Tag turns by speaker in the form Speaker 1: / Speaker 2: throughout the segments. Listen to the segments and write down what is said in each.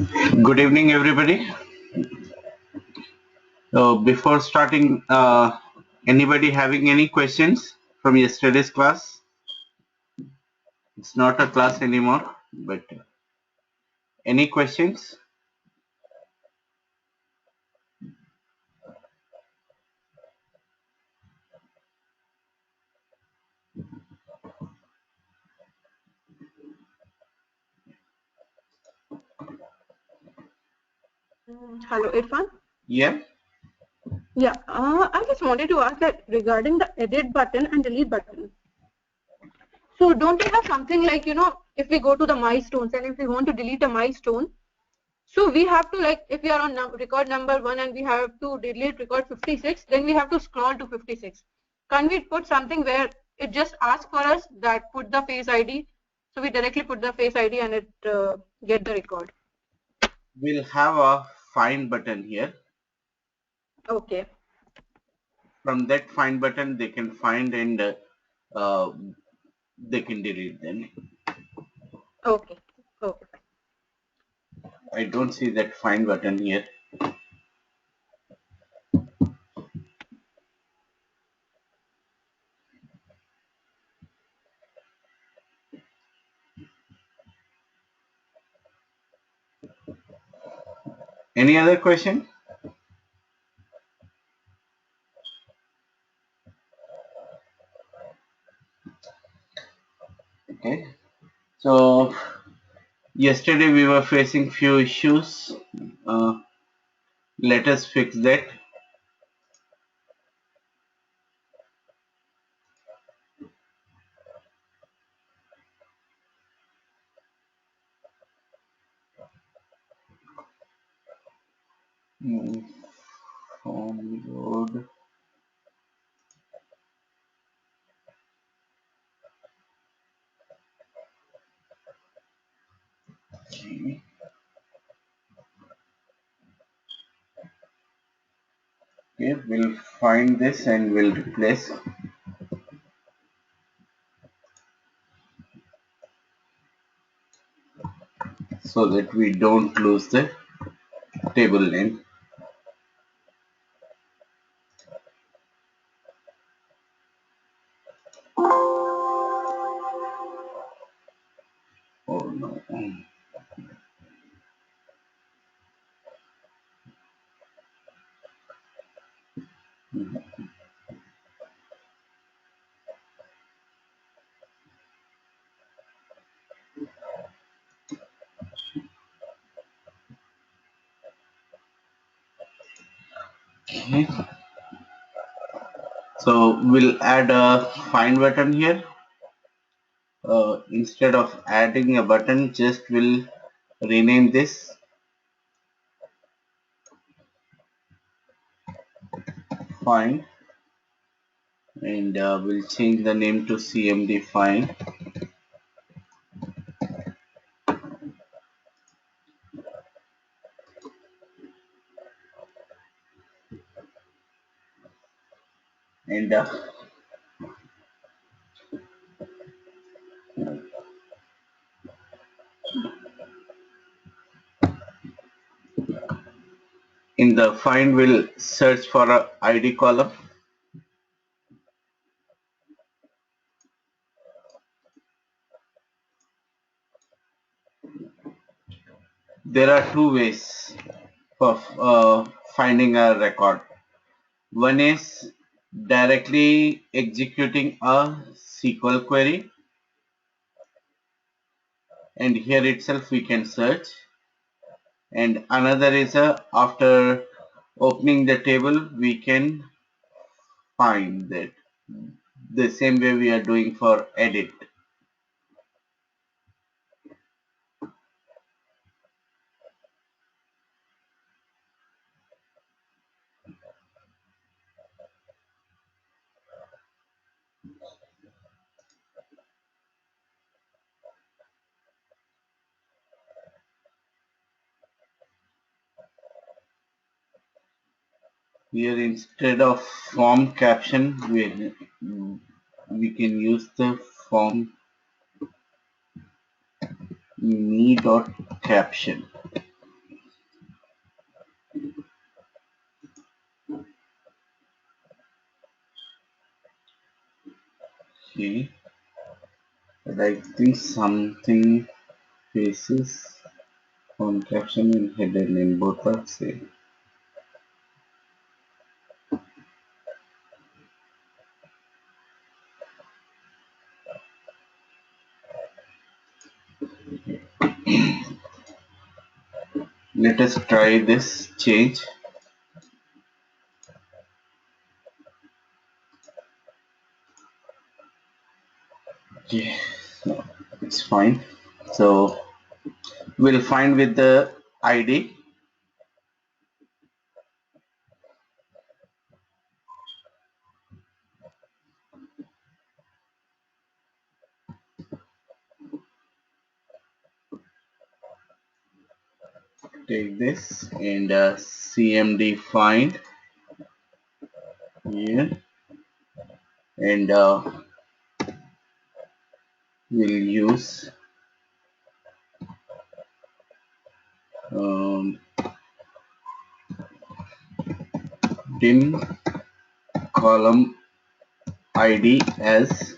Speaker 1: Good evening, everybody. Before starting, anybody having any questions from yesterday's class? It's not a class anymore, but any questions?
Speaker 2: Hello, Irfan.
Speaker 1: Yeah.
Speaker 2: Yeah, I just wanted to ask that regarding the edit button and delete button. So don't we have something like, if we go to the milestones and if we want to delete a milestone, so we have to if we are on record number 1 and we have to delete record 56, then we have to scroll to 56. Can we put something where it just asks for us that put the face ID? So we directly put the face ID and it get the record.
Speaker 1: We'll have a find button here.
Speaker 2: Okay.
Speaker 1: From that find button, they can find and uh, they can delete them.
Speaker 2: Okay. Okay.
Speaker 1: I don't see that find button here. Any other question? Okay. So yesterday we were facing few issues. Let us fix that. Form load. Okay. Okay, we'll find this and we'll replace so that we don't lose the table name. Oh no. Okay. So we'll add a find button here. Instead of adding a button, just we'll rename this find and we'll change the name to CMD find. And in the find, we'll search for a ID column. There are two ways for finding a record. One is directly executing a SQL query, and here itself we can search. And another is after opening the table, we can find that the same way we are doing for edit. Here instead of form caption, we can use the form me dot caption. Okay, but I think something faces on caption and header name both are same. Let us try this change. Okay, so it's fine. So we'll find with the ID. Take this and CMD find here, and we'll use um, dim column ID as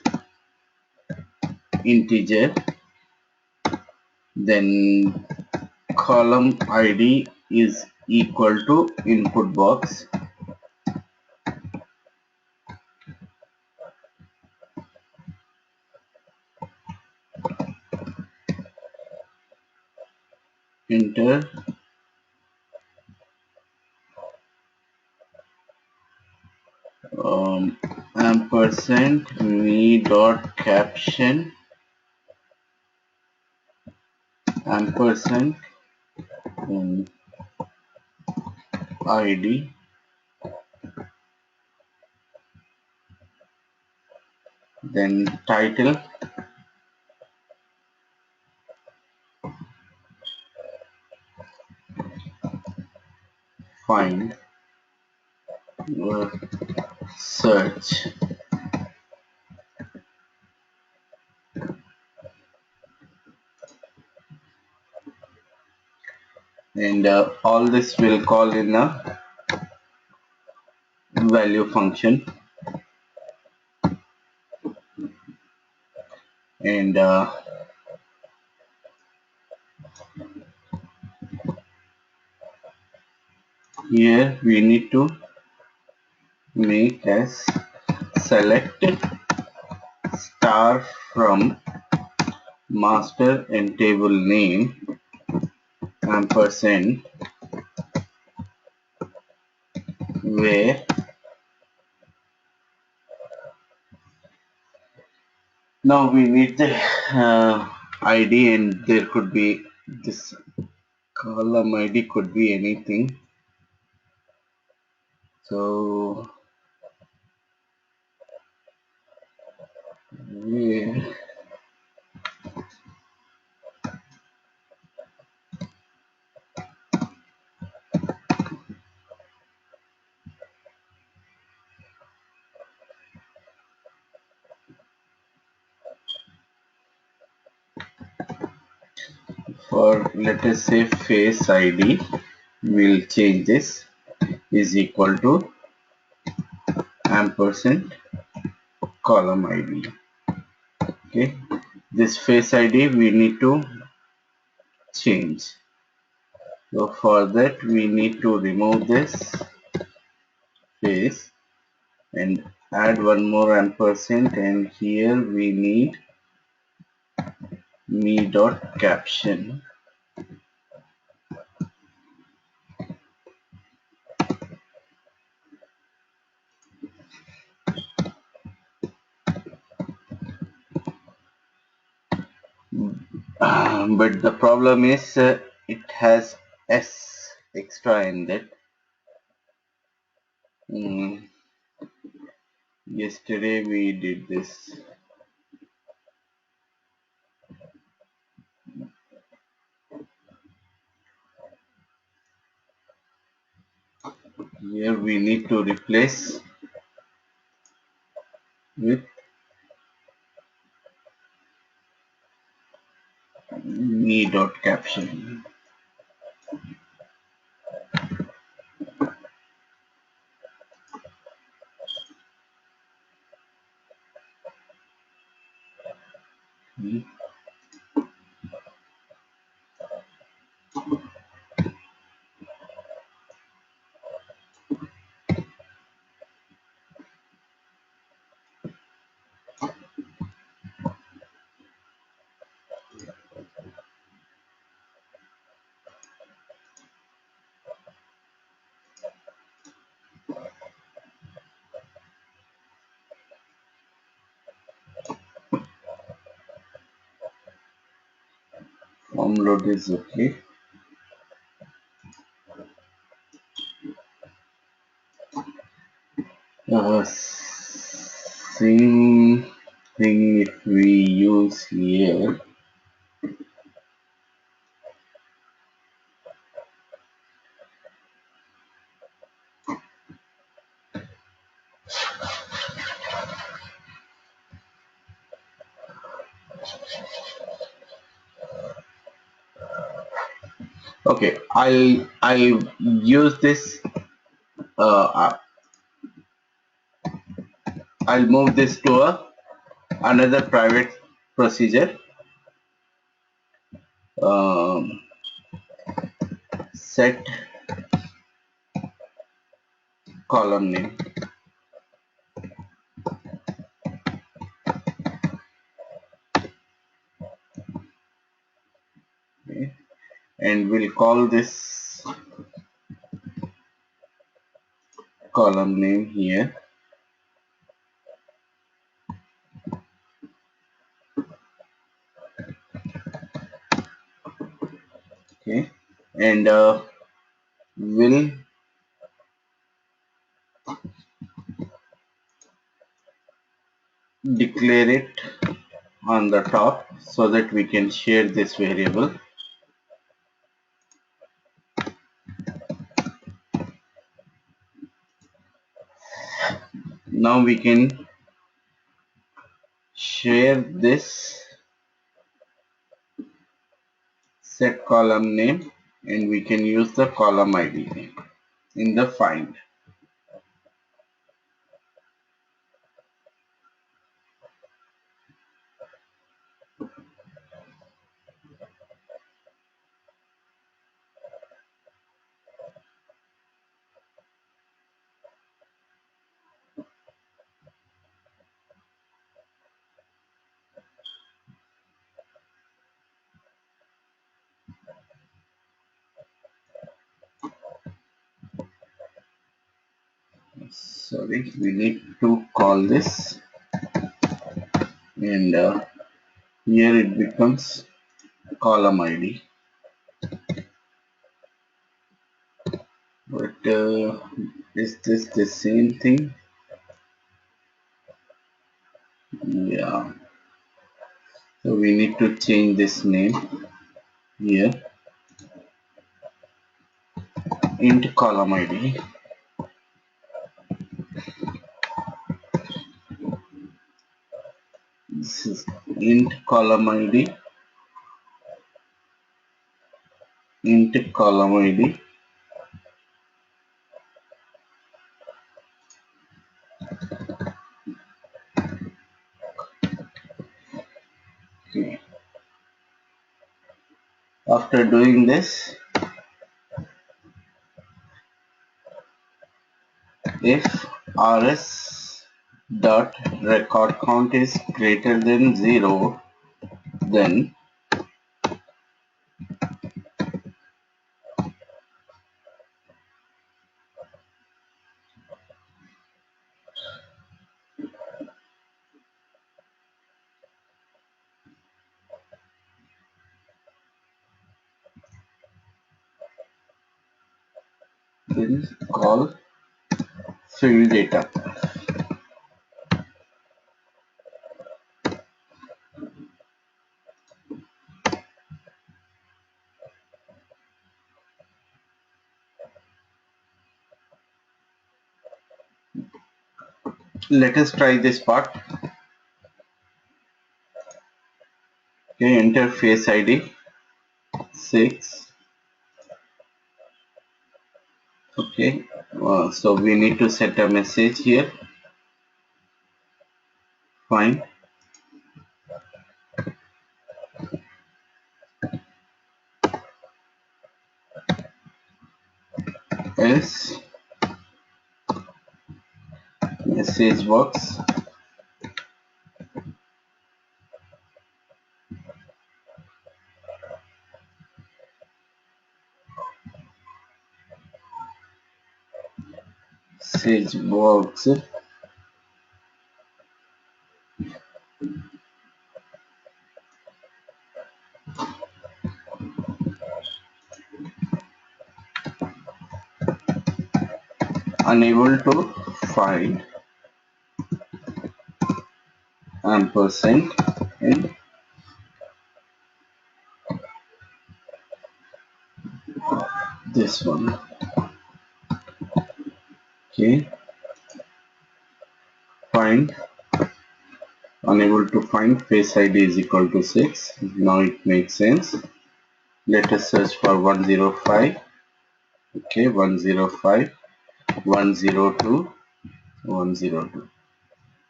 Speaker 1: integer, then column ID is equal to input box, enter, ampersand me dot caption, ampersand ID, then title, find, search, and all this will call in a value function, and here we need to make as select star from master and table name ampersand where now we need the ID, and there could be this column ID could be anything. So where for let us say face ID, we'll change this is equal to ampersand column ID. Okay, this face ID we need to change. So for that we need to remove this face and add one more ampersand, and here we need me dot caption. But the problem is it has S extra in that. Mm, yesterday we did this. Here we need to replace with me dot caption. form load is okay. Same thing if we use here. Okay, I'll use this. I'll move this to another private procedure. Set column name. Okay. And we'll call this column name here. Okay, and we'll declare it on the top so that we can share this variable. Now we can share this set column name and we can use the column ID in the find. Sorry, we need to call this, and here it becomes column ID. But is this the same thing? Yeah. So we need to change this name here. Int column ID. This is int column ID. Int column ID. Okay. After doing this, if rs dot record count is greater than 0, then we'll call field data. Let us try this part. Okay, enter face ID 6. Okay, so we need to set a message here. Fine. Else message box message box unable to find ampersand in this one. Okay, find unable to find face ID is equal to 6. Now it makes sense. Let us search for 105. Okay, 105, 102, 102.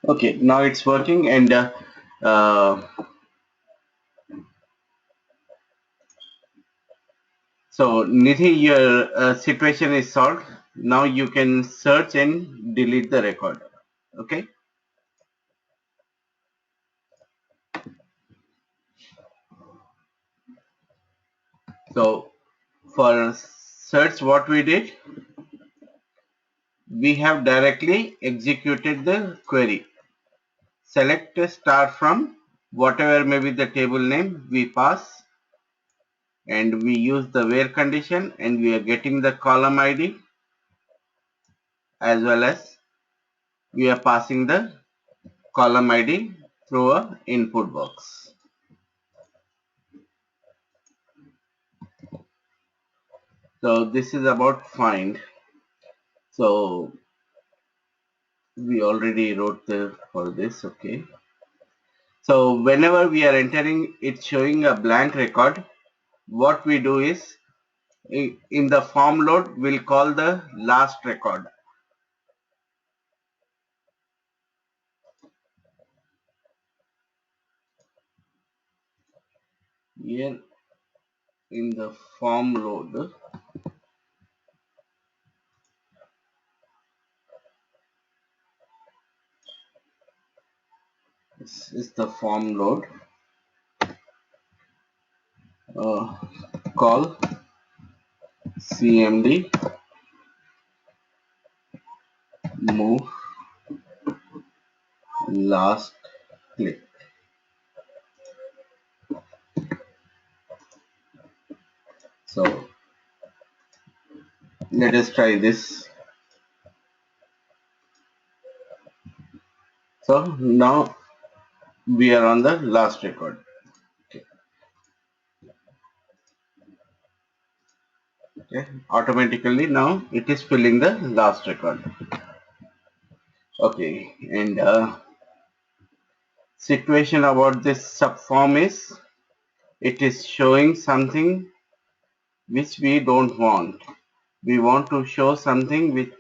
Speaker 1: Okay, now it's working, and uh, so Nidhi, your situation is solved. Now you can search and delete the record. Okay. So for search, what we did, we have directly executed the query. Select a star from whatever may be the table name we pass, and we use the where condition, and we are getting the column ID, as well as we are passing the column ID through a input box. So this is about find. So we already wrote for this. Okay. So whenever we are entering, it's showing a blank record. What we do is, in the form load, we'll call the last record. Here in the form load, this is the form load. Call cmd move last click. So let us try this. So now we are on the last record. Okay. Okay. Automatically now it is filling the last record. Okay, and situation about this subform is, it is showing something which we don't want. We want to show something which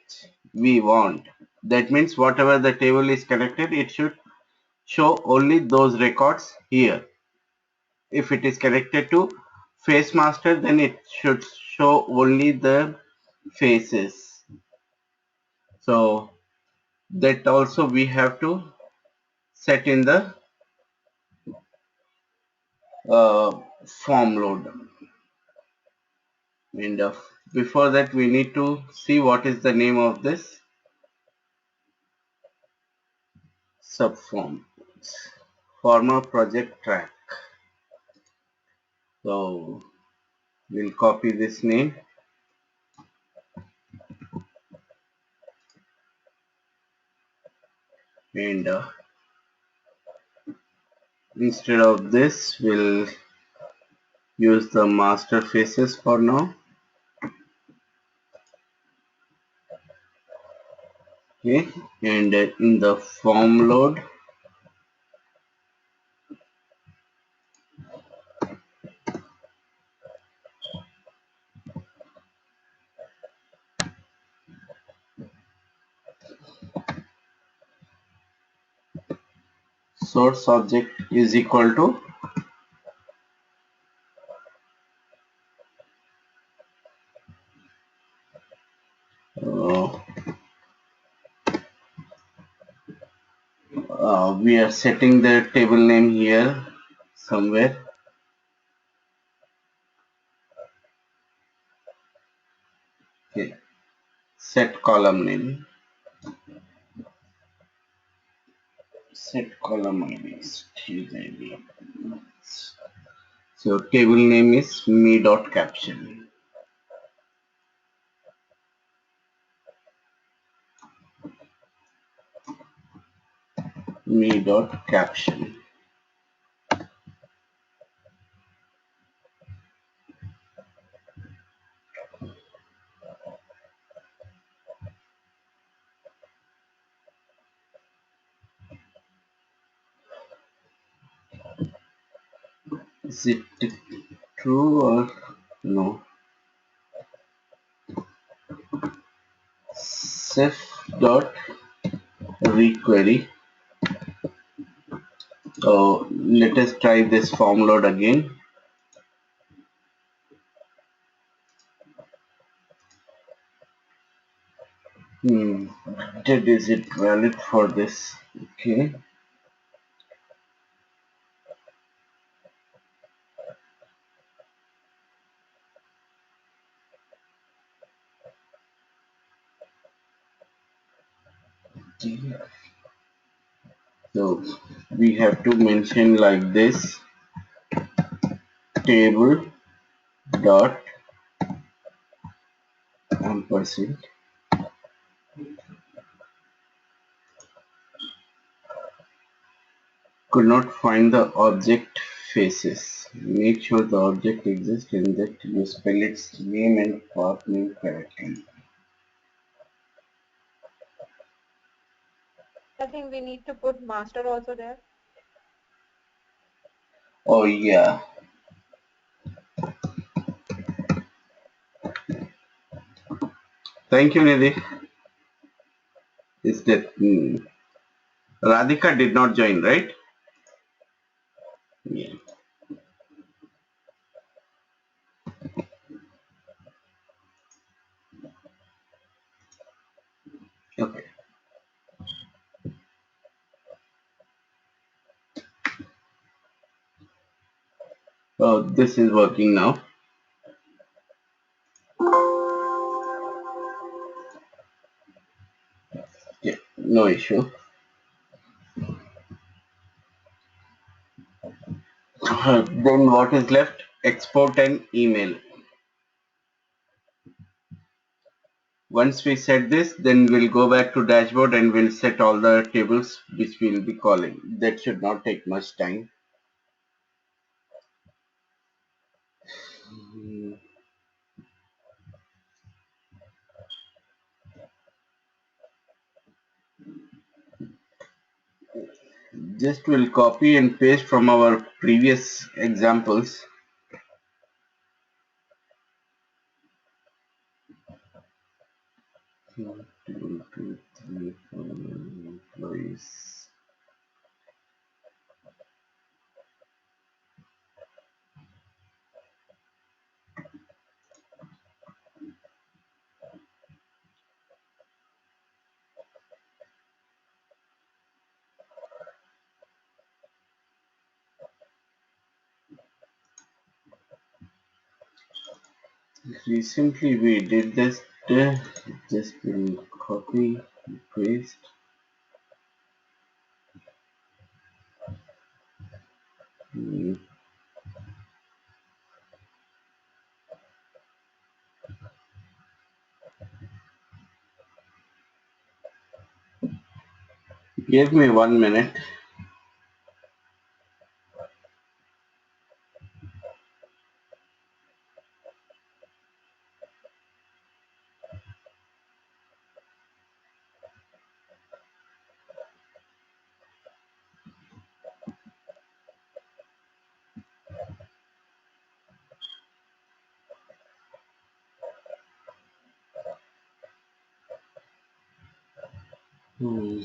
Speaker 1: we want. That means whatever the table is connected, it should show only those records here. If it is connected to face master, then it should show only the faces. So that also we have to set in the form load. And before that, we need to see what is the name of this subform. Former project track. So we'll copy this name, and instead of this, we'll use the master faces for now. Okay, and in the form load, source object is equal to uh, we are setting the table name here somewhere. Okay, set column name, set column IDs. So table name is me.caption. me dot caption. Is it true or no? Sef dot requery. Let us try this form load again. Did is it valid for this? Okay. So we have to mention like this, table dot ampersand. Could not find the object faces. Make sure the object exists and that you spell its name and path name correctly.
Speaker 2: I think we need to put master also there.
Speaker 1: Oh yeah. Thank you, Nidhi. Is that Radhika did not join, right? Yeah. Okay. This is working now. Yeah, no issue. Then what is left? Export an email. Once we set this, then we'll go back to dashboard and we'll set all the tables which we'll be calling. That should not take much time. Just we'll copy and paste from our previous examples. One, two, three, 4 employees. Recently we did this. Just will copy, paste. Give me 1 minute. Hmm.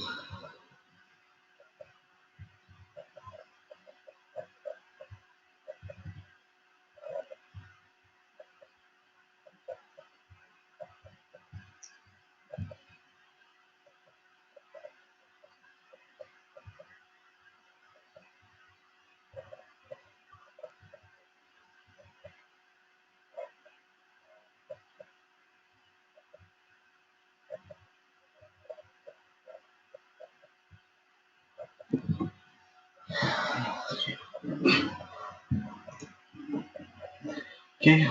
Speaker 1: Okay,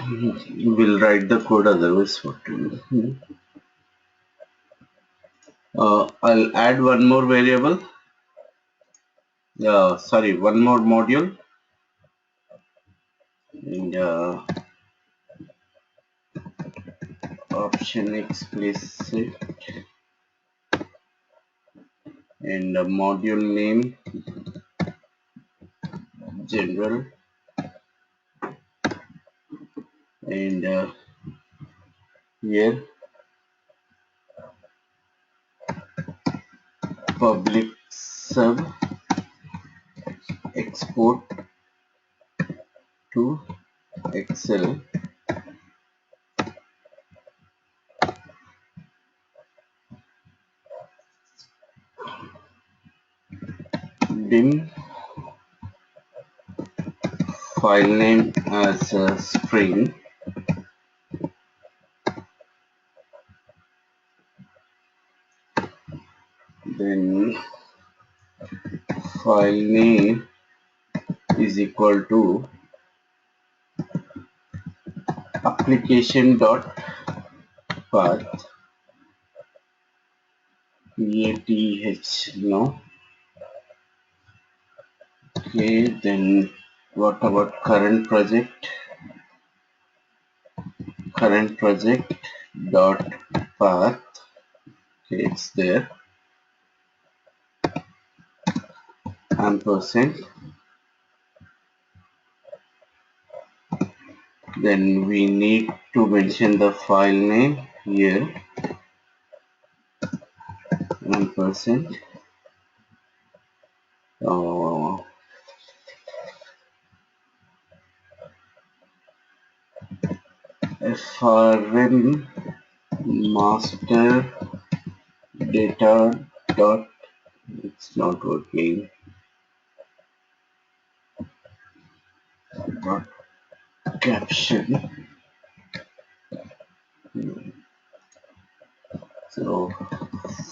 Speaker 1: we'll write the code otherwise what to do. I'll add one more variable. sorry, one more module, and option explicit, and module name general, and here public sub export to Excel, dim file name as string, then file name is equal to application dot path, path, no. Okay, then what about current project dot path. Okay, it's there, ampersand. Then we need to mention the file name here, ampersand. Uh, frm master data dot, it's not working, dot caption. So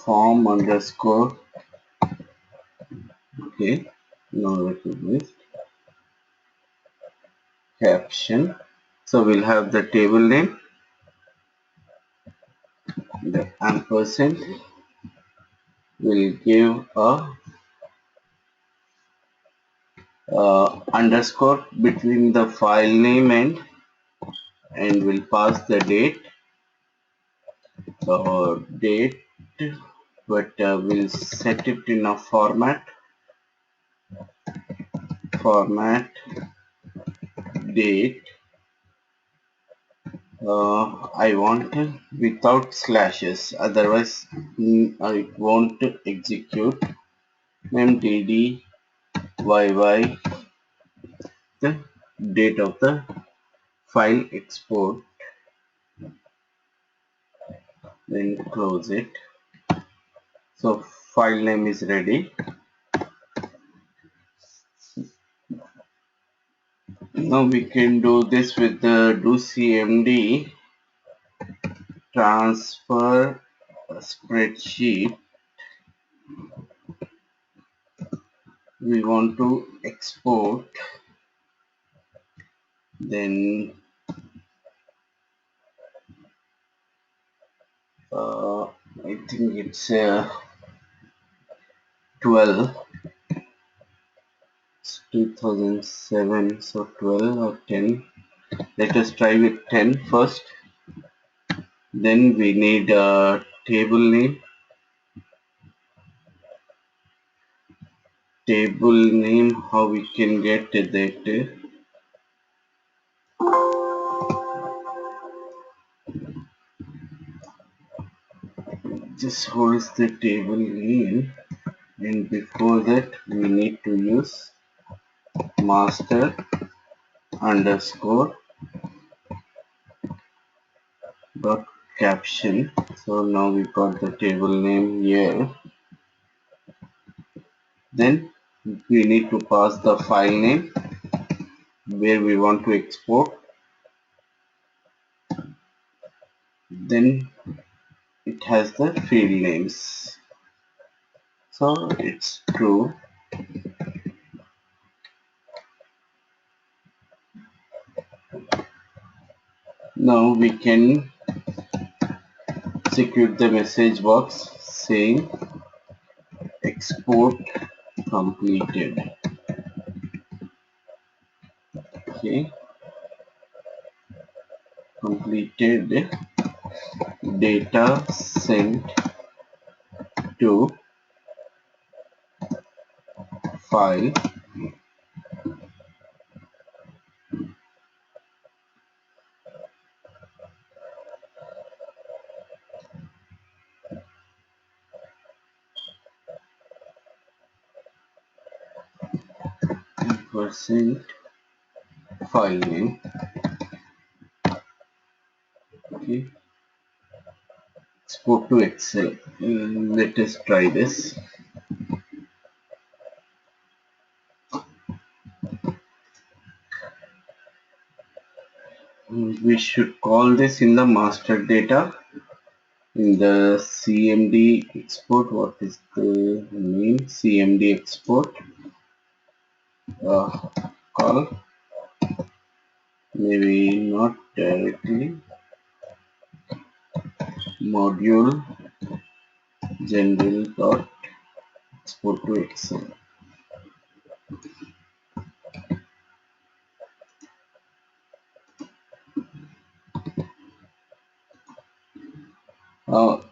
Speaker 1: form underscore, okay, no recognized, caption. So we'll have the table name, the ampersand will give a underscore between the file name and will pass the date, date, but we'll set it in a format date. I want without slashes, otherwise it won't execute. mdd yy, the date of the file export, then close it. So file name is ready. Now we can do this with the do cmd transfer spreadsheet. We want to export, then I think it's 12, it's 2007, so 12 or 10. Let us try with 10 first. Then we need a table name. How we can get that? Just holds the table name, and before that we need to use master underscore dot caption. So now we got the table name here. Then we need to pass the file name where we want to export. Then it has the field names, so it's true. Now we can execute the message box saying export completed. Okay, completed data sent to file percent file name. Okay, export to Excel. Let us try this. We should call this in the master data. In the CMD export, what is the name? CMD export. Call, maybe not directly, module general dot export to Excel.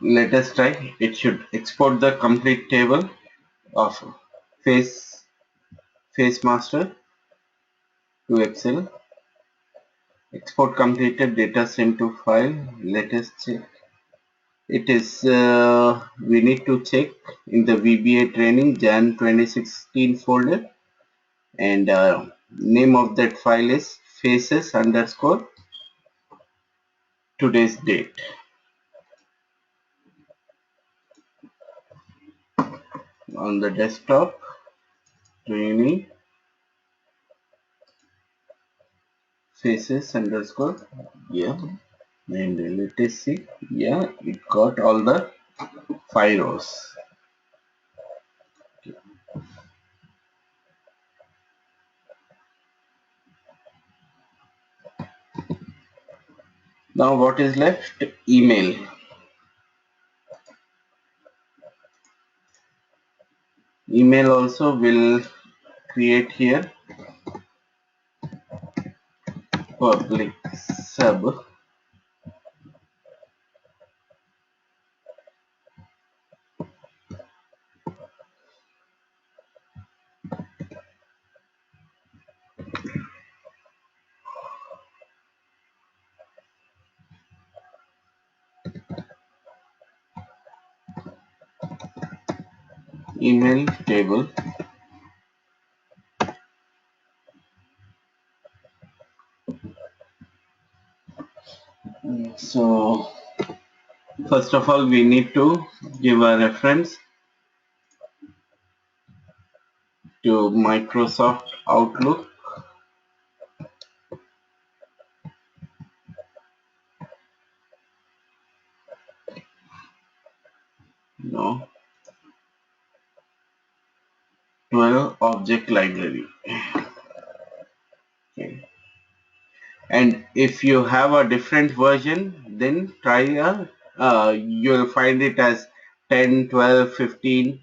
Speaker 1: Let us try. It should export the complete table of face master to Excel. Export completed, data sent to file. Let us check. It is we need to check in the VBA training Jan 2016 folder, and name of that file is faces underscore today's date. On the desktop training faces underscore, yeah, and let us see, yeah, it got all the 5 rows. Now what is left? Email. Email also will create here public sub email table. So first of all, we need to give a reference to Microsoft Outlook. No, 12 object library. Okay. And if you have a different version, then try you'll find it as 10, 12, 15,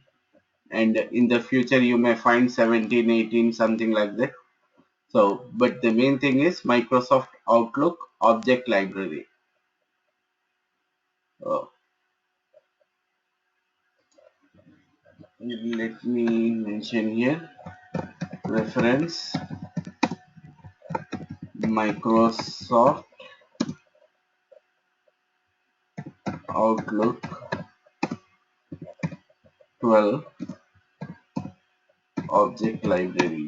Speaker 1: and in the future you may find 17, 18, something like that. So, but the main thing is Microsoft Outlook object library. Uh, Let me mention here reference Microsoft Outlook 12 object library.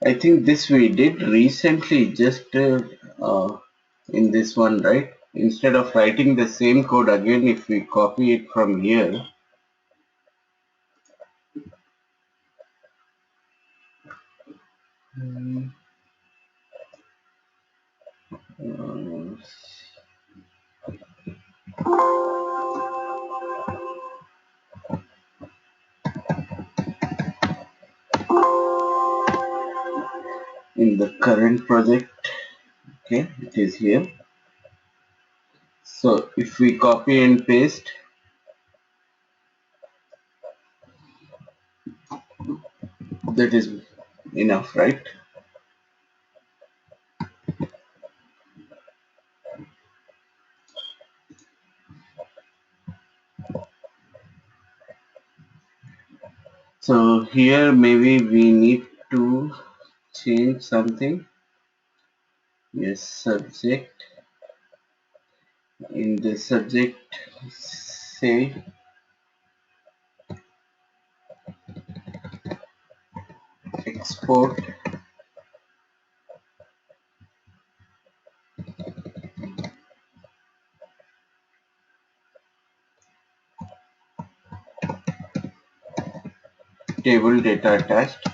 Speaker 1: I think this we did recently, just in this one, right? Instead of writing the same code again, if we copy it from here, uh, in the current project. Okay, it is here. So if we copy and paste, that is enough, right? So here maybe we need to change something. Yes, subject. In the subject, say export table data attached.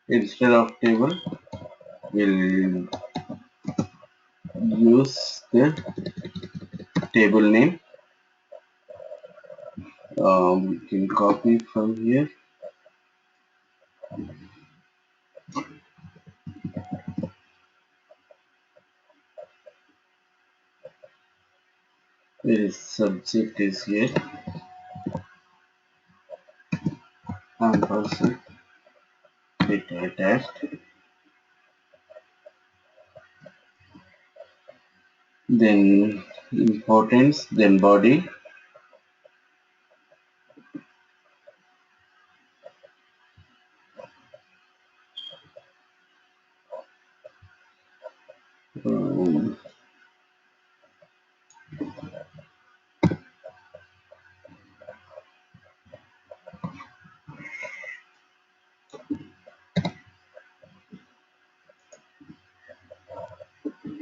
Speaker 1: Instead of table, we'll use the table name. We can copy from here. Where is subject is here. Ampersand data attached. Then importance, then body. Um,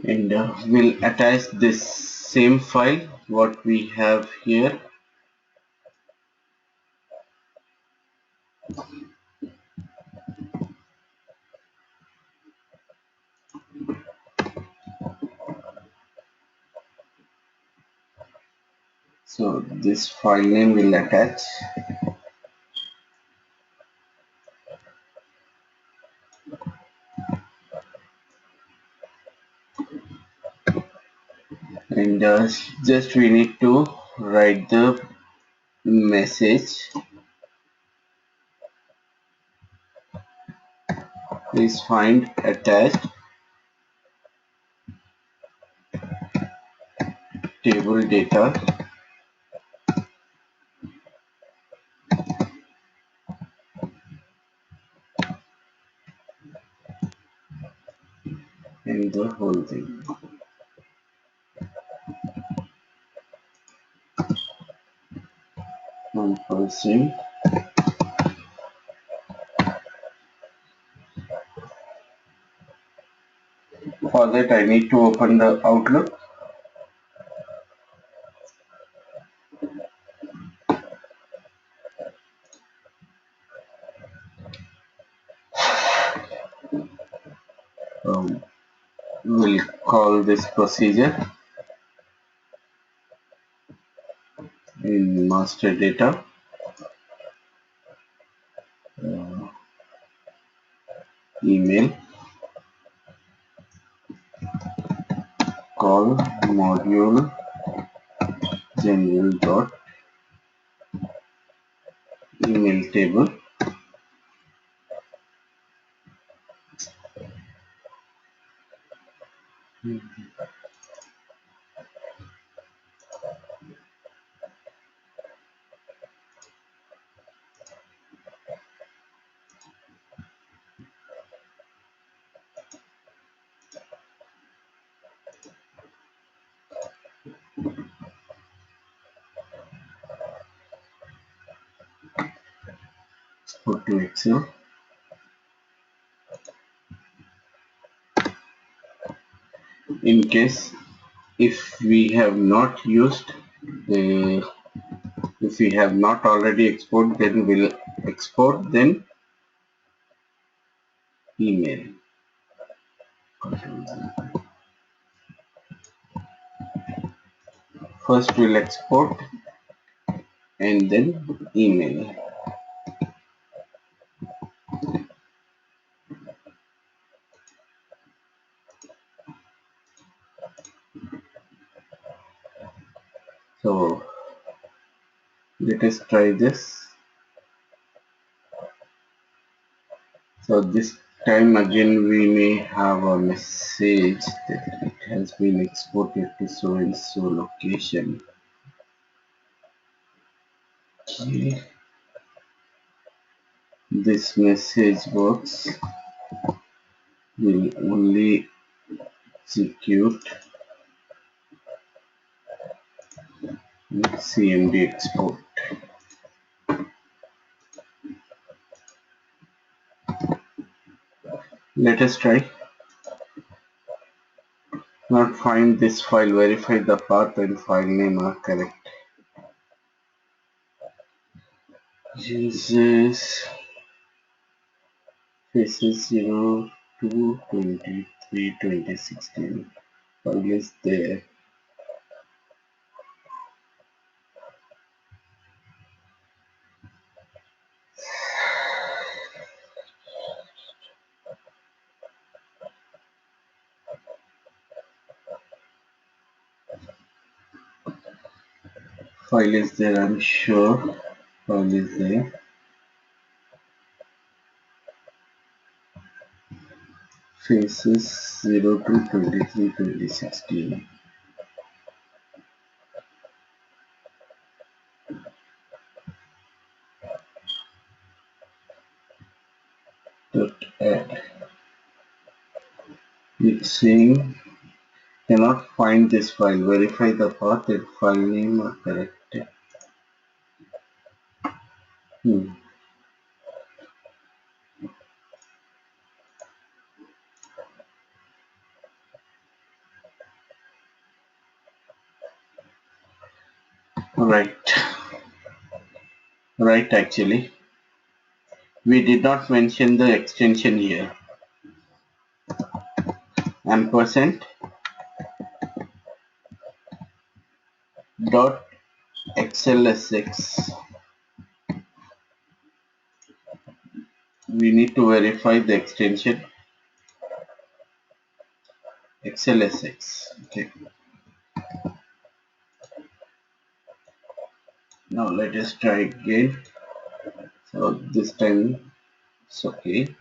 Speaker 1: and we'll attach this same file what we have here. So this file name will attach, and just we need to write the message. Please find attached table data and the whole thing. Ampersand. For that I need to open the Outlook. We'll call this procedure in master data. Email call module general dot email table. Go to Excel. In case if we have not used the if we have not already export, then we'll export, then email. First we'll export and then email. So let us try this. So this time again we may have a message that it has been exported to so and so location. Okay. This message box will only execute with CMD export. Let us try. Not find this file. Verify the path and file name are correct. Uses faces 0 to 23 2016. File is there. File is there, I'm sure. File is there. Faces 0 to 23 2016. Add. It's saying cannot find this file. Verify the path and file name are correct. Hmm. Right. Right, actually. We did not mention the extension here. Ampersand dot xlsx. We need to verify the extension xlsx. Okay. Now let us try again. So this time it's okay.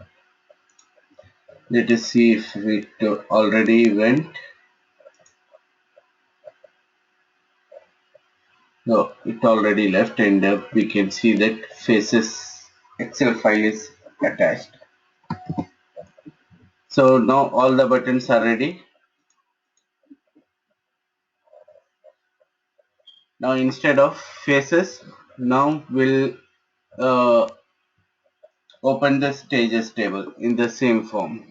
Speaker 1: Let us see if it already went. No, it already left, and we can see that faces Excel file is attached. So now all the buttons are ready. Now instead of faces, now we'll uh, open the stages table in the same form.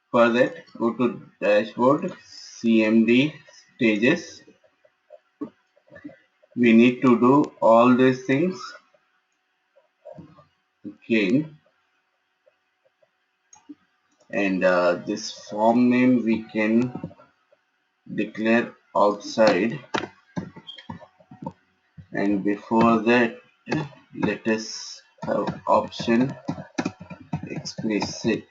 Speaker 1: For that, go to dashboard, CMD stages. We need to do all these things again, and this form name we can declare outside, and before that let us have option explicit.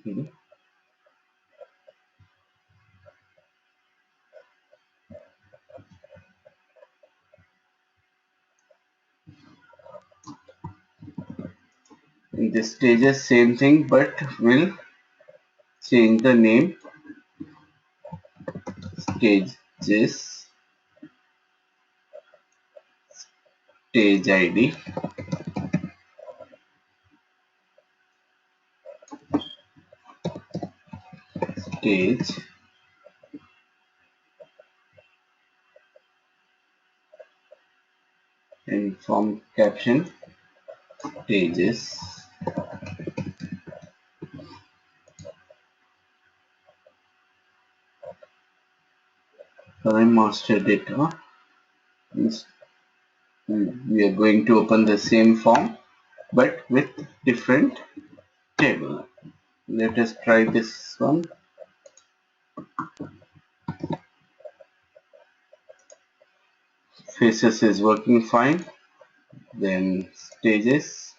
Speaker 1: Okay. In the stages same thing, but we'll change the name stages, stage ID, stage, and form caption stages. Current master data is we are going to open the same form but with different table. Let us try this one. faces is working fine. Then stages.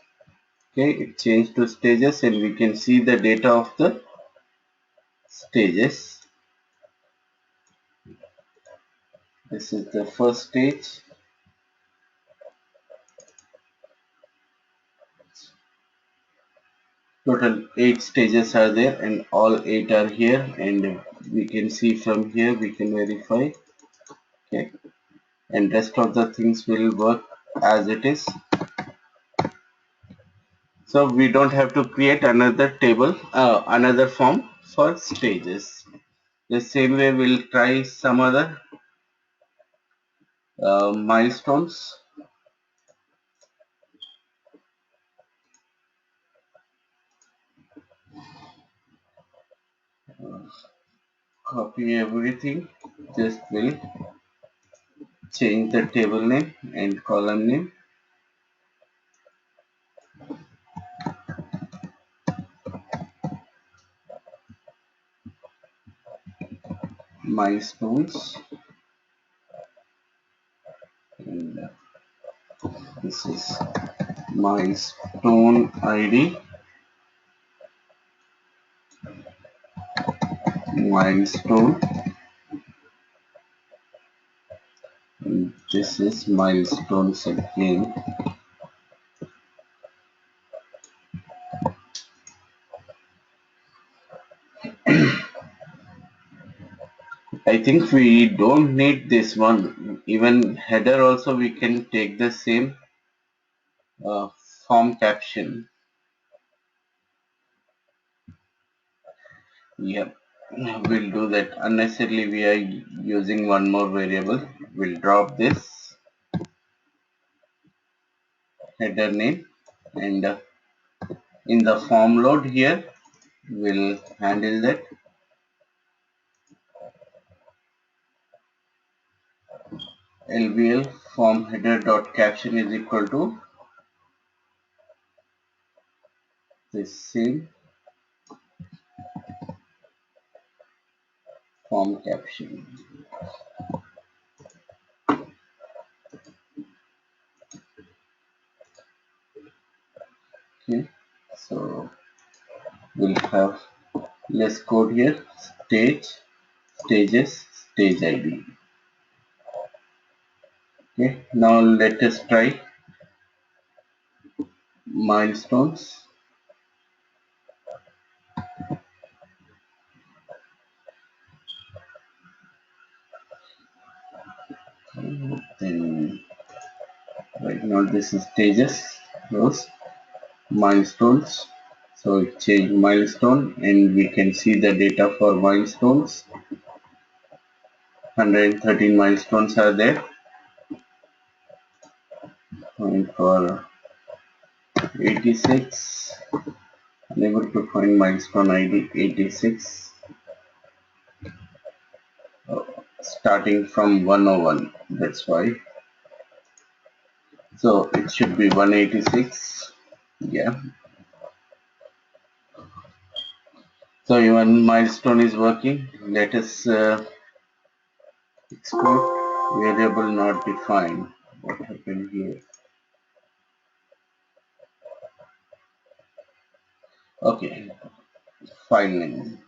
Speaker 1: Okay, it changed to stages and we can see the data of the stages. This is the first stage. Total 8 stages are there and all 8 are here, and we can see from here we can verify. Okay, and rest of the things will work as it is. So we don't have to create another table, another form for stages. The same way we'll try some other milestones. Copy everything, just will change the table name and column name. Milestones, and this is milestone ID, milestone, and this is milestones again. I think we don't need this one. Even header also we can take the same uh, form caption. Yep, we'll do that. Unnecessarily we are using one more variable. We'll drop this header name, and in the form load here we'll handle that. LBL form header dot caption is equal to the same form caption. Okay, so we'll have less code here. Stage, stages, stage ID. Okay, now let us try milestones. Then right now this is stages, those milestones. So it changed milestone, and we can see the data for milestones. 113 milestones are there, and for 86, unable to find milestone ID 86, starting from 101. That's why. So it should be 186. Yeah. So even milestone is working. Let us export variable not defined. What happened here? Okay, file name.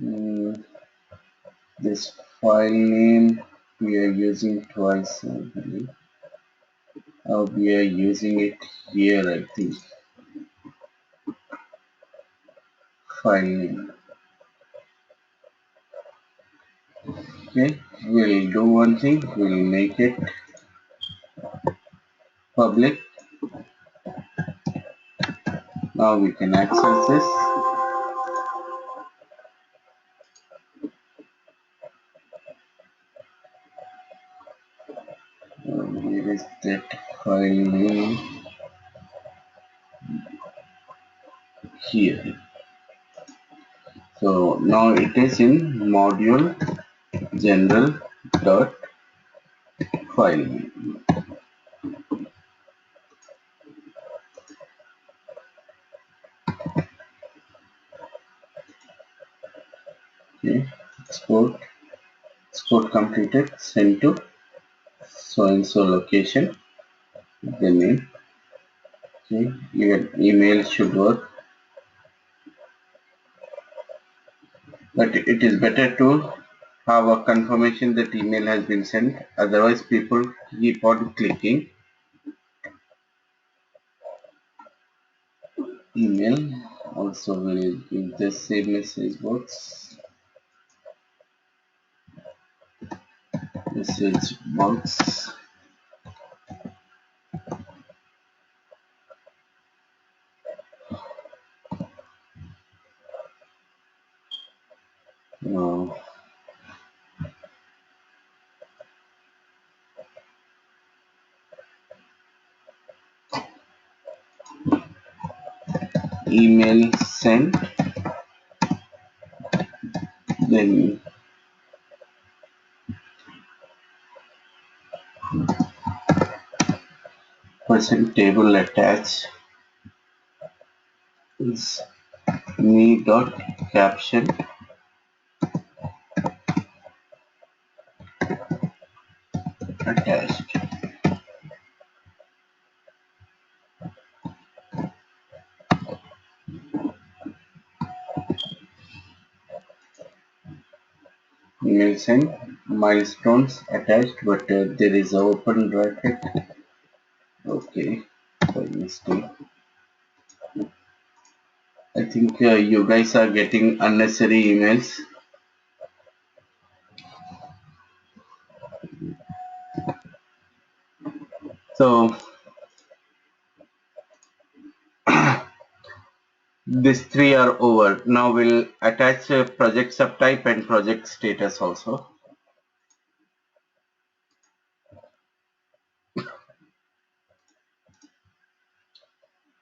Speaker 1: Mm, this file name we are using twice, I believe. We are using it here, I think. File name. Okay, we'll do one thing. We'll make it public. Now we can access this. Where is that file name? Here. So now it is in module general dot file name. Okay, export completed, send to so and so location, the name. Okay, your email should work, but it is better to have a confirmation that email has been sent, otherwise people keep on clicking. Email also will give the same message box. Message box. Uh, email sent, then person table attached is me dot caption attached. Email sent, milestones attached, but there is a open bracket. Okay, by mistake. I think you guys are getting unnecessary emails. So these three are over. Now we'll attach a project subtype and project status also.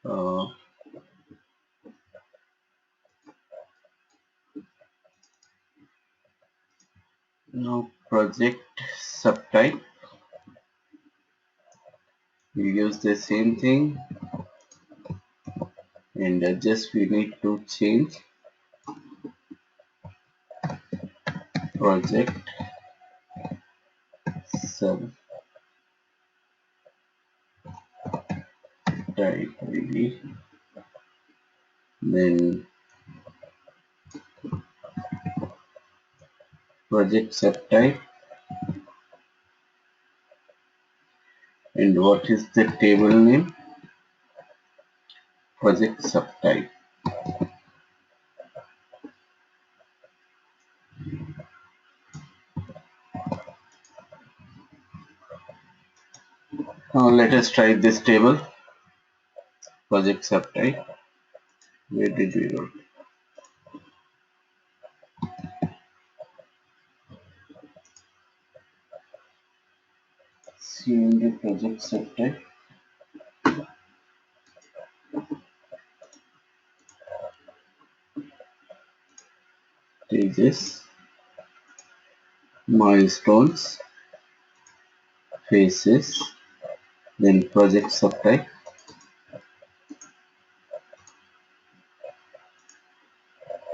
Speaker 1: Uh, now project subtype, we use the same thing, and just we need to change project subtype ID, then project subtype, and what is the table name? Project subtype. Now let us try this table. Project subtype. Where did we wrote? CMD project subtype. Stages, milestones, phases, then project subtype.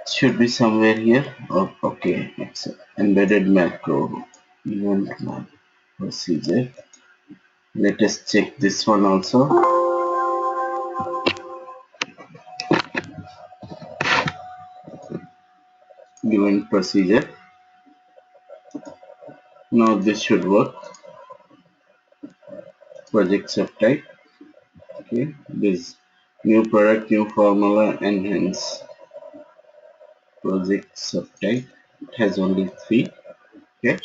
Speaker 1: Should be somewhere here. Oh, okay, it's embedded macro event map procedure. Let us check this one also. Event procedure. Now this should work. Project subtype. Okay, this new product, new formula, enhance. Project subtype. It has only three. Okay.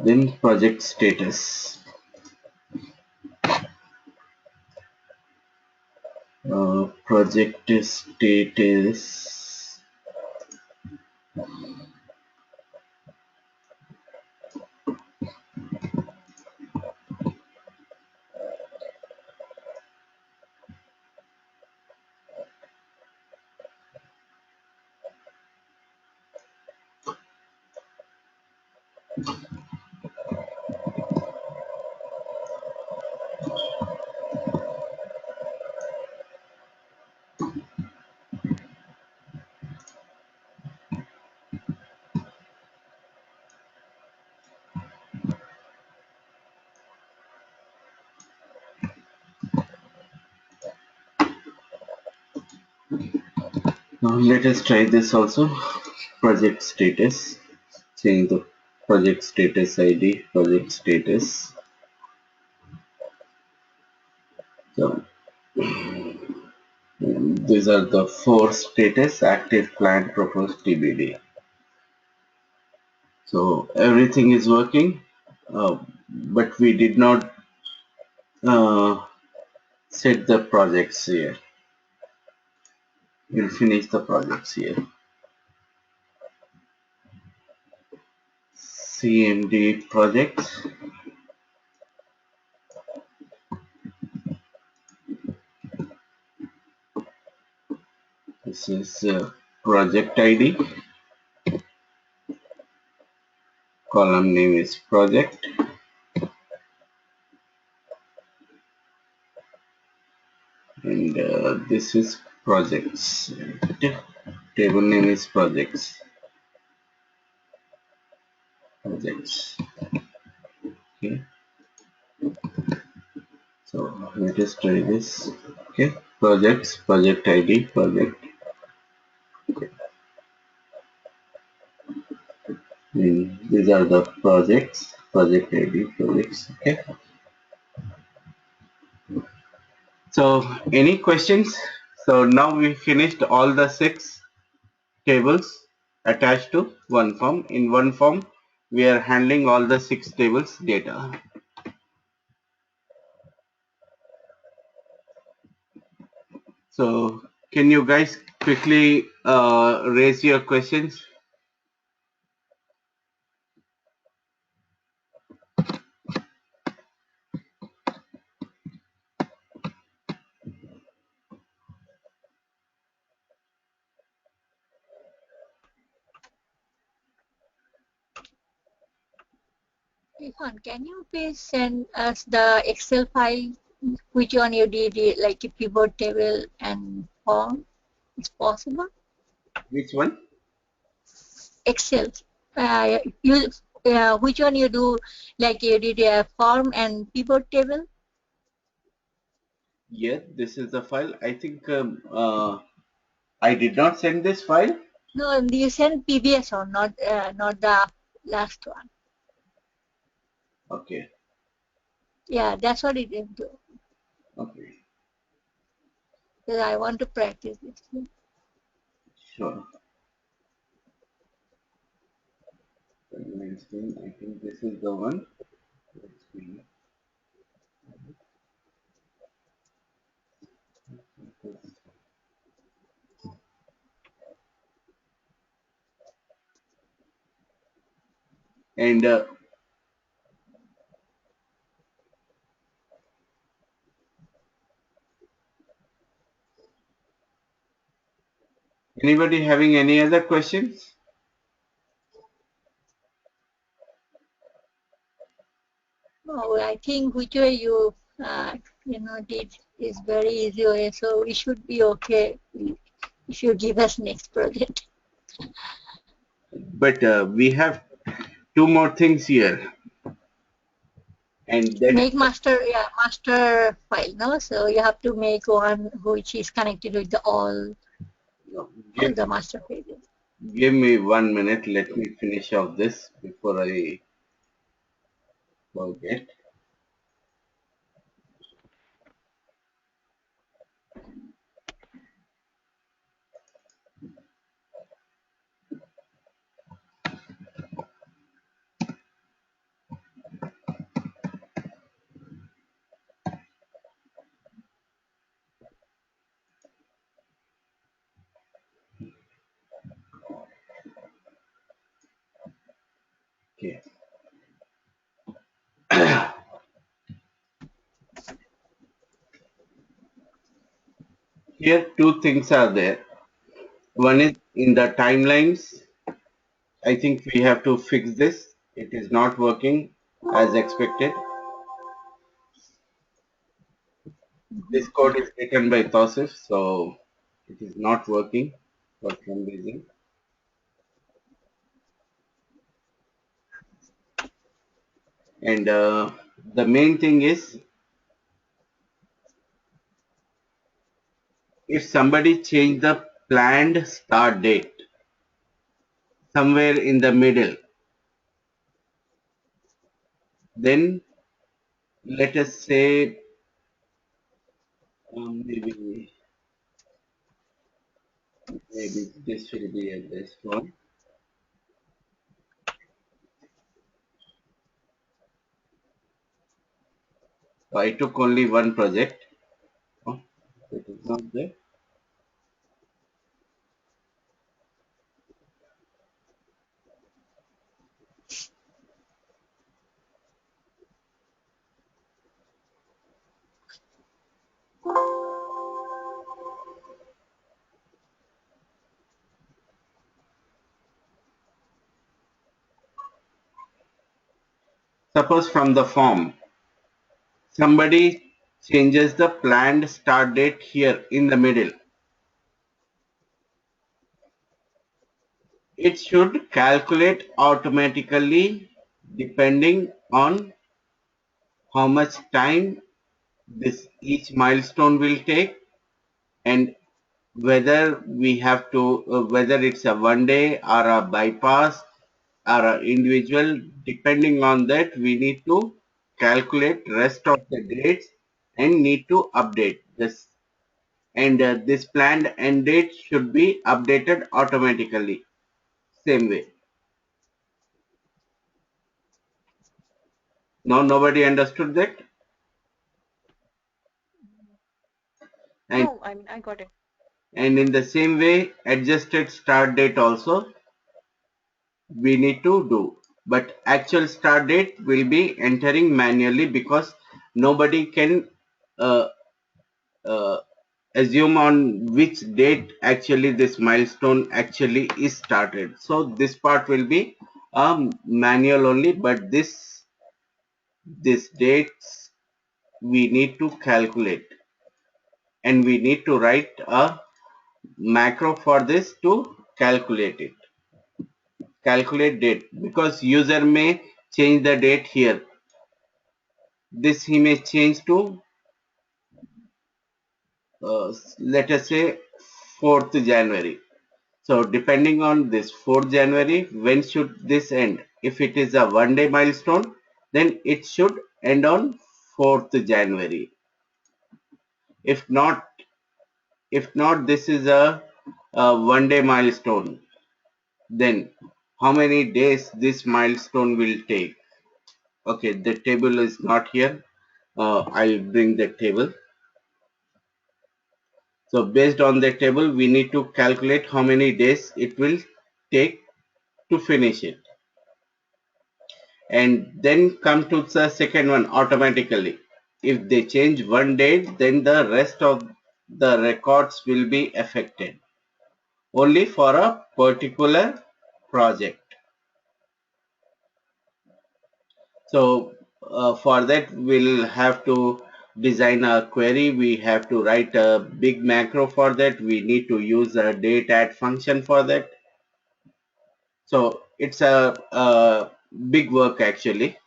Speaker 1: Then project status. Project status. Now let us try this also. Project status. Change the project status ID, project status. So these are the four status: active, planned, proposed, TBD. So everything is working, but we did not uh, set the projects here. We'll finish the projects here. CMD projects. This is project ID. Column name is project. And this is projects. Table name is projects. Projects. Okay. So let us try this. Okay. Projects, project ID, project. Okay. These are the projects, project ID, projects. Okay. So any questions? So now we finished all the 6 tables attached to one form. In one form, we are handling all the 6 tables data. So can you guys quickly raise your questions?
Speaker 3: Irfan, can you please send us the Excel file which one you did, like a pivot table and form? It's possible?
Speaker 1: Which one?
Speaker 3: Excel. You which one you do, like you did a form and pivot table?
Speaker 1: Yeah, this is the file. I think I did not send this file.
Speaker 3: No, you send PBS or not the last one.
Speaker 1: Okay.
Speaker 3: Yeah, that's what it did do.
Speaker 1: Okay.
Speaker 3: Because I want to practice this.
Speaker 1: Sure. I think this is the one. Let's see. And anybody having any other questions?
Speaker 3: Oh, I think which way did is very easy way, so we should be okay if you give us next project.
Speaker 1: But we have 2 more things here, and that
Speaker 3: Make master file, no? So you have to make one which is connected with all
Speaker 1: give,
Speaker 3: the master pages.
Speaker 1: give me 1 minute. Let me finish off this before I forget. Okay. Here 2 things are there. One is in the timelines. I think we have to fix this. It is not working as expected. This code is written by Tausif, so it is not working for some reason. And the main thing is, if somebody change the planned start date somewhere in the middle. Then let us say maybe this will be a best one. So I took only one project. Oh, it is not there. Suppose from the form, somebody changes the planned start date here in the middle. It should calculate automatically depending on how much time this each milestone will take and whether we have to whether it's a one day or a bypass or a individual. Depending on that, we need to calculate rest of the dates and need to update this, and this planned end date should be updated automatically same way. Now nobody understood that. and
Speaker 2: No, I mean, I got it.
Speaker 1: and in the same way, adjusted start date also we need to do, but actual start date will be entering manually because nobody can uh, uh, assume on which date actually this milestone actually is started. So this part will be manual only, but this dates we need to calculate, and we need to write a macro for this to calculate date, because user may change the date here. This he may change to let us say 4th January. So depending on this 4th January, when should this end? If it is a one day milestone, then it should end on 4th January. If not, this is a one day milestone, then how many days this milestone will take? Okay, the table is not here. I'll bring the table. So based on the table, we need to calculate how many days it will take to finish it. And then come to the second one automatically. If they change one date, then the rest of the records will be affected only for a particular project. So for that, we'll have to design a query. We have to write a big macro for that. We need to use a date add function for that. So it's a big work actually,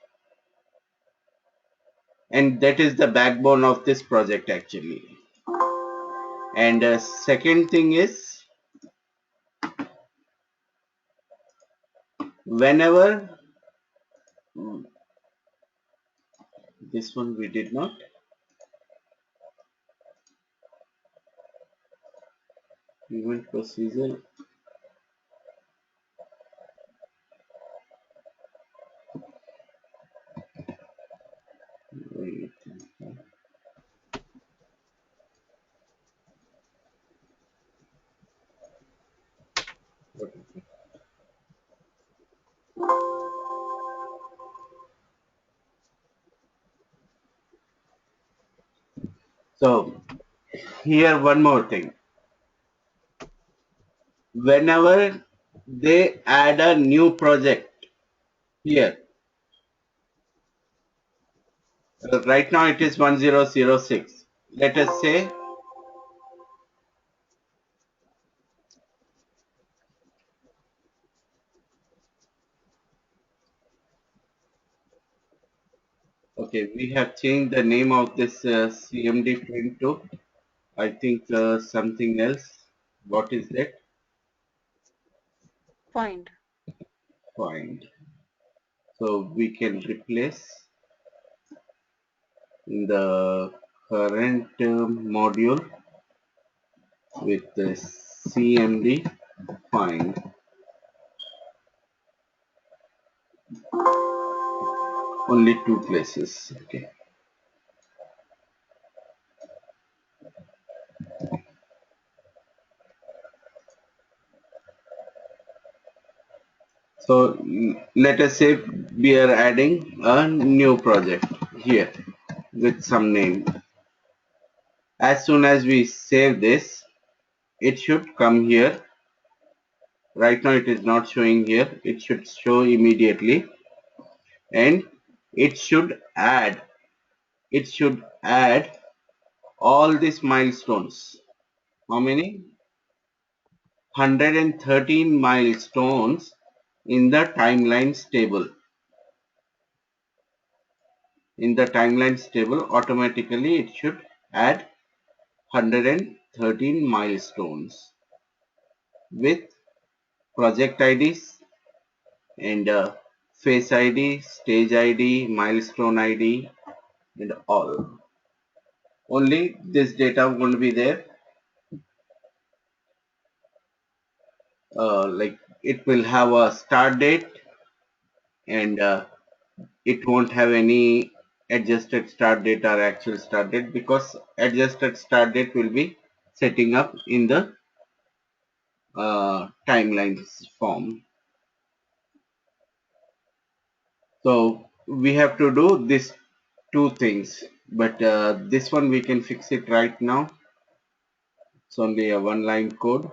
Speaker 1: and that is the backbone of this project actually. And second thing is, whenever this one we did not event procedure. Wait. So here one more thing. Whenever they add a new project here, right now it is 1006. Let us say okay, we have changed the name of this CMD print to I think something else. What is that?
Speaker 2: Find.
Speaker 1: Find. So we can replace in the current module with the CMD find. Only two places. Okay. So let us say we are adding a new project here with some name. As soon as we save this, it should come here. Right now it is not showing here. It should show immediately, and it should add. It should add all these milestones. How many? 113 milestones in the timelines table. In the timelines table, automatically it should add 113 milestones with project IDs and face ID, stage ID, milestone ID, and all. Only this data won't be there. Like it will have a start date, and it won't have any adjusted start date or actual start date, because adjusted start date will be setting up in the timelines form. So we have to do this two things, but this one we can fix it right now. It's only a one line code.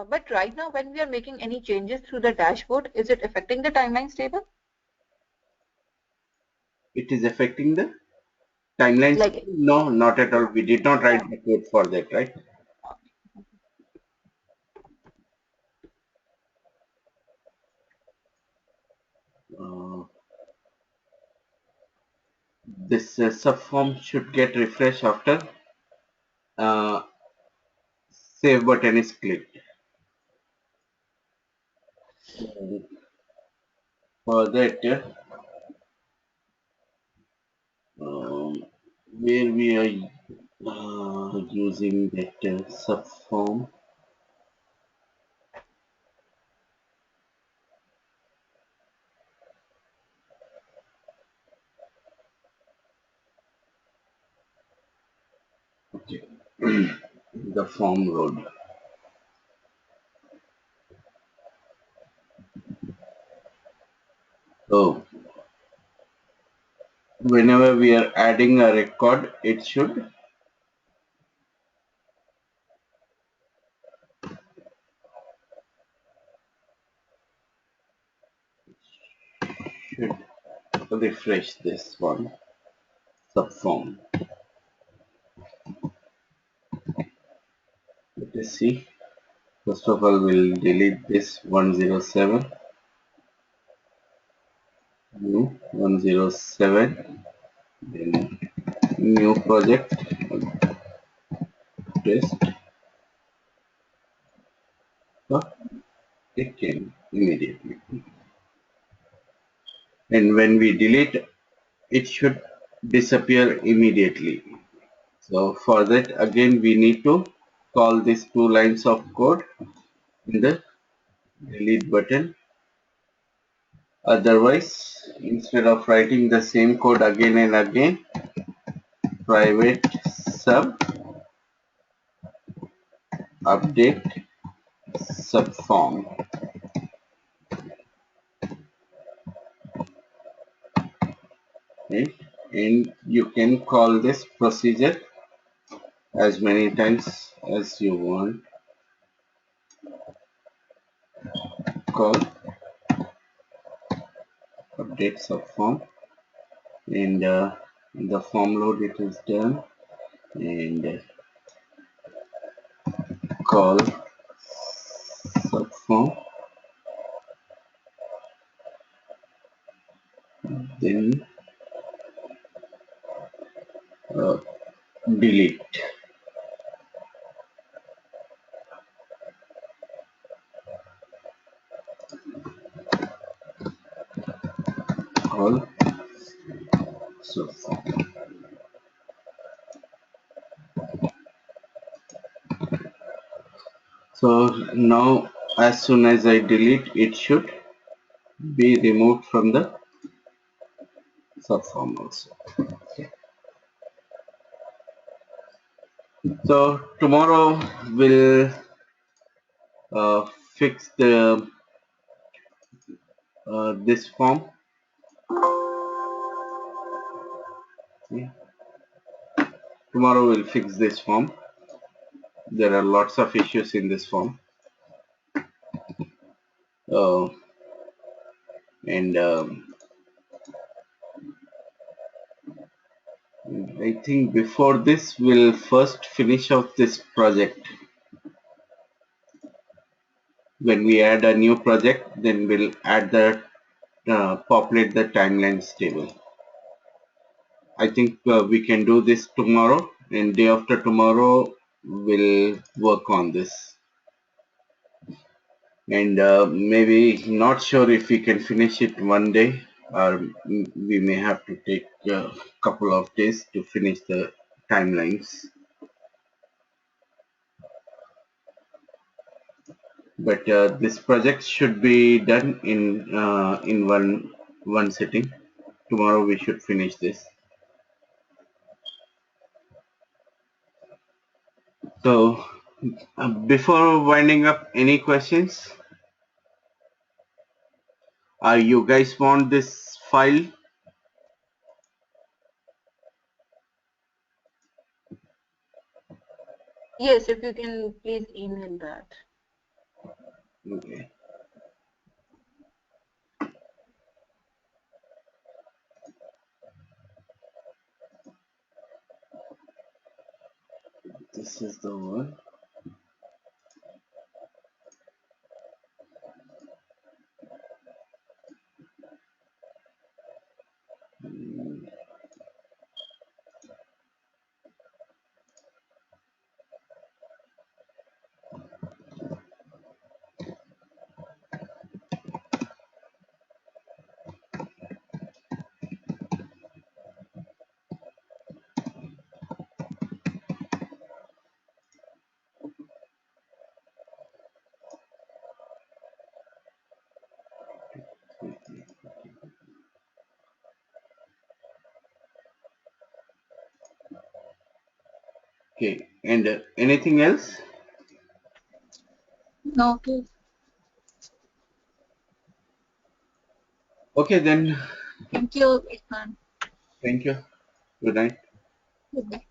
Speaker 2: But right now, when we are making any changes through the dashboard, is it affecting the timelines table?
Speaker 1: It is affecting the timelines.
Speaker 2: Like,
Speaker 1: No, not at all. We did not
Speaker 2: yeah.
Speaker 1: write the code for that, right? Uh, this subform should get refreshed after uh, save button is clicked. For that, where we are using that subform, okay. The form load. So whenever we are adding a record, it should refresh this one subform. Let us see. First of all, we'll delete this 107, new 107, then new project, test, it came immediately. And when we delete, it should disappear immediately. So for that, again, we need to call these two lines of code in the delete button. Otherwise, instead of writing the same code again and again, private sub update subform, right? And you can call this procedure as many times as you want. Call update subform, and the form load it is done, and call subform, then uh, delete. all so so now as soon as I delete, it should be removed from the subform also. Okay. So tomorrow we'll fix the this form. Okay. Tomorrow we'll fix this form. There are lots of issues in this form. Uh, and I think before this we'll first finish off this project. When we add a new project, then we'll add the populate the timelines table. I think we can do this tomorrow, and day after tomorrow we'll work on this. And maybe not sure if we can finish it one day, or we may have to take a couple of days to finish the timelines. But this project should be done in one sitting. Tomorrow we should finish this. So before winding up, any questions? You guys want this file?
Speaker 2: Yes, if you can please email that.
Speaker 1: Okay. This is the one. Okay. And anything else?
Speaker 3: No, okay.
Speaker 1: Okay then.
Speaker 3: Thank you, Irfan.
Speaker 1: Thank you. Good night.
Speaker 3: Good night.